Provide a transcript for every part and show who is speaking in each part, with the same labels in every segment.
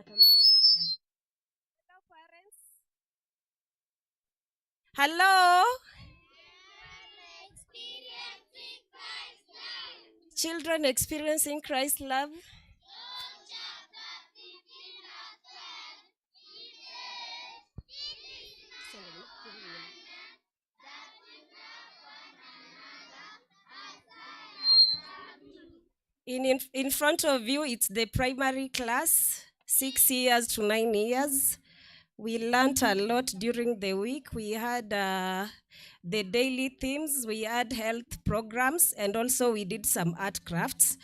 Speaker 1: parents. Hello. Children experiencing Christ's love. In front of you, it's the primary class, 6 years to 9 years. We learned a lot during the week. We had the daily themes, we had health programs, and also we did some art crafts.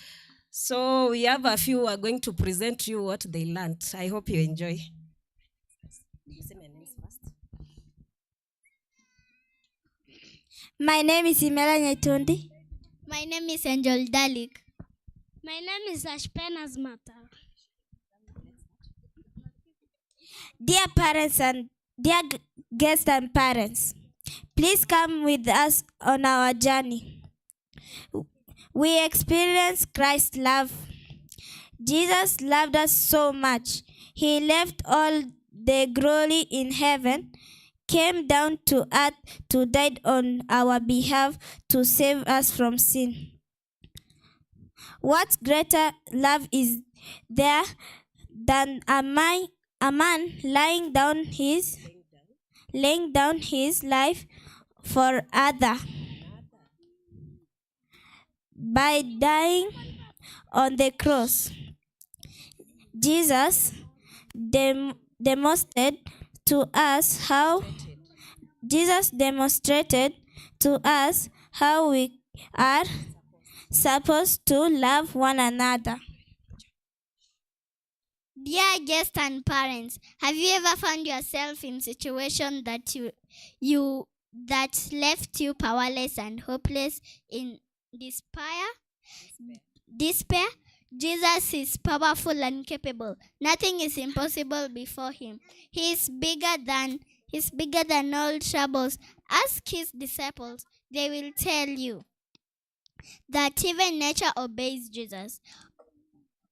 Speaker 1: So we have a few who are going to present you what they learned. I hope you enjoy.
Speaker 2: My name is Imela Nyatundi.
Speaker 3: My name is Angel Dalik.
Speaker 4: My name is Evans Matara.
Speaker 2: Dear parents and dear guests and parents, please come with us on our journey. We experience Christ's love. Jesus loved us so much. He left all the glory in heaven, came down to earth to die on our behalf to save us from sin. What greater love is there than a man laying down his life for other? By dying on the cross, Jesus demonstrated to us how we are supposed to love one another.
Speaker 3: Dear guests and parents, have you ever found yourself in a situation that that left you powerless and hopeless in despair? Jesus is powerful and capable. Nothing is impossible before him. He is bigger than all troubles. Ask his disciples. They will tell you that even nature obeys Jesus.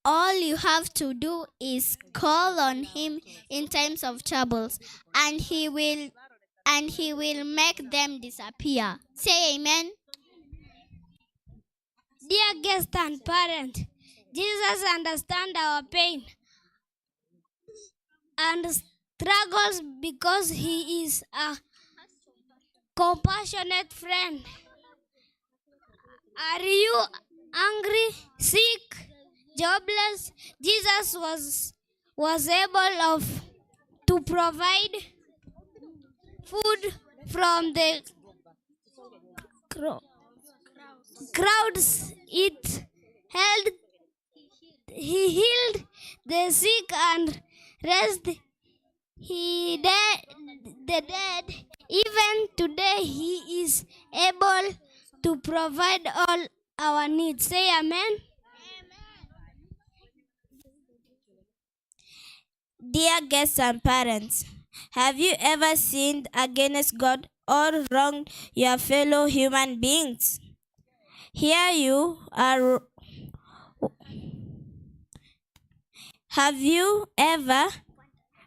Speaker 3: All you have to do is call on him in times of troubles, and he will make them disappear. Say amen.
Speaker 4: Dear guests and parents, Jesus understands our pain and struggles because he is a compassionate friend. Are you hungry, sick, jobless? Jesus was able to provide food from the crowds. He healed the sick and raised the dead. Even today, he is able to provide all our needs. Say amen.
Speaker 2: Dear guests and parents, have you ever sinned against God or wronged your fellow human beings? Here you are. Have you ever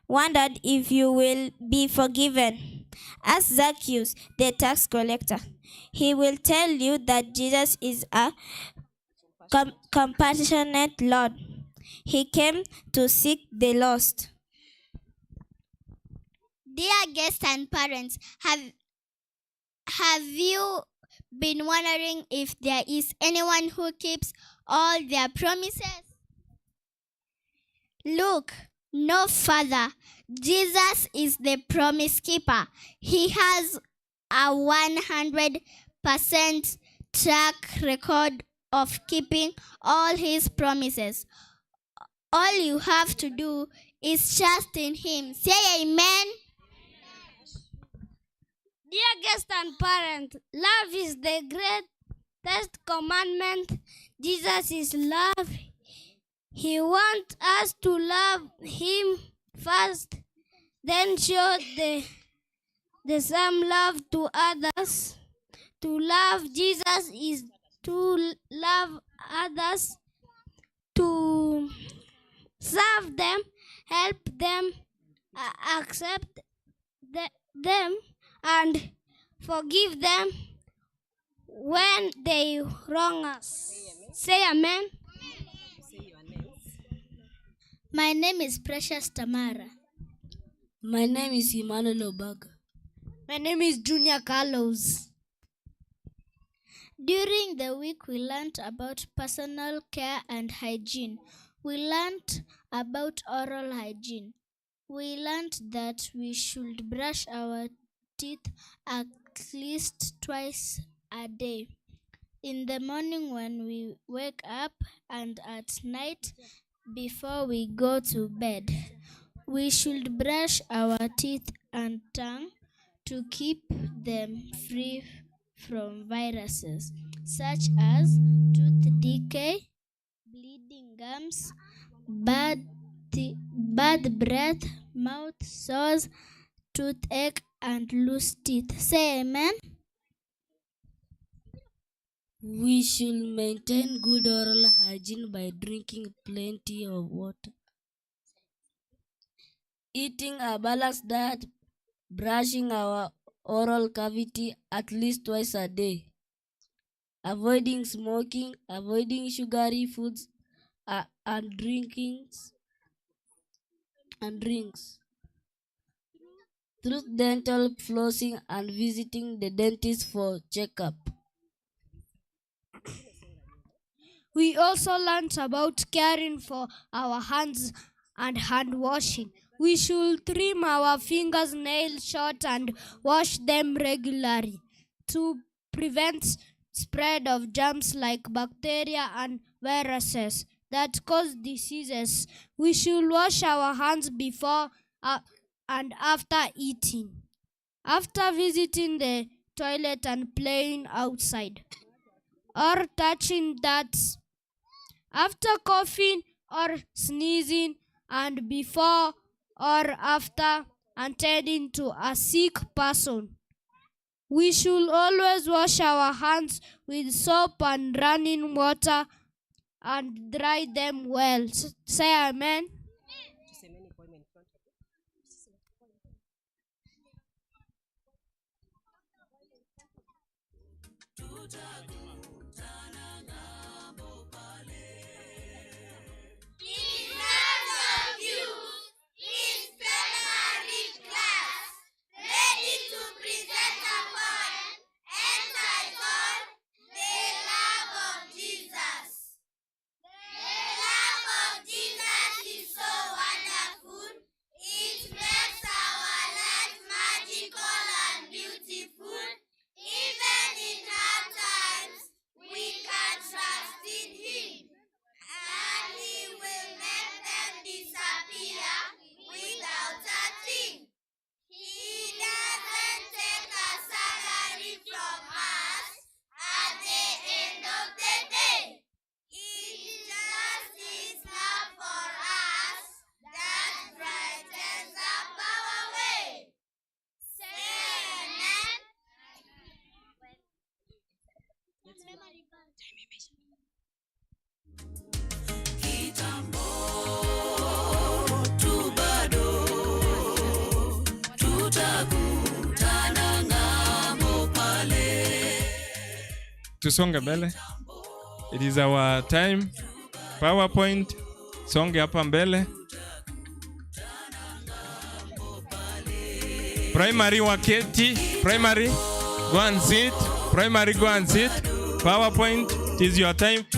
Speaker 2: wondered if you will be forgiven? Ask Zacchaeus, the tax collector. He will tell you that Jesus is a compassionate Lord. He came to seek the lost.
Speaker 3: Dear guests and parents, have you been wondering if there is anyone who keeps all their promises? Look no further. Jesus is the promise keeper. He has a 100% track record of keeping all his promises. All you have to do is trust in him. Say amen.
Speaker 4: Dear guests and parents, love is the greatest commandment. Jesus is love. He wants us to love him first, then show the same love to others. To love Jesus is to love others, to serve them, help them accept them, and forgive them when they wrong us. Say amen.
Speaker 3: My name is Precious Tamara.
Speaker 5: My name is Emmanuel Obaga.
Speaker 4: My name is Junior Carlos.
Speaker 3: During the week, we learned about personal care and hygiene. We learned about oral hygiene. We learned that we should brush our teeth at least twice a day. In the morning when we wake up and at night before we go to bed. We should brush our teeth and tongue to keep them free from viruses such as tooth decay, bleeding gums, bad breath, mouth sores, toothache, and loose teeth. Say amen.
Speaker 5: We should maintain good oral hygiene by drinking plenty of water, eating a balanced diet, brushing our oral cavity at least twice a day, avoiding smoking, avoiding sugary foods and drinks, through dental flossing and visiting the dentist for checkup.
Speaker 4: We also learned about caring for our hands and hand washing. We should trim our fingers, nails short and wash them regularly to prevent spread of germs like bacteria and viruses that cause diseases. We should wash our hands before and after eating, after visiting the toilet and playing outside, or touching that, after coughing or sneezing, and before or after attending to a sick person. We should always wash our hands with soap and running water and dry them well. Say amen.
Speaker 6: Tusonge mbele. It is our time. PowerPoint. Songe hapa mbele. Primary waketi. Primary, go and sit. Primary, go and sit. PowerPoint, it is your time.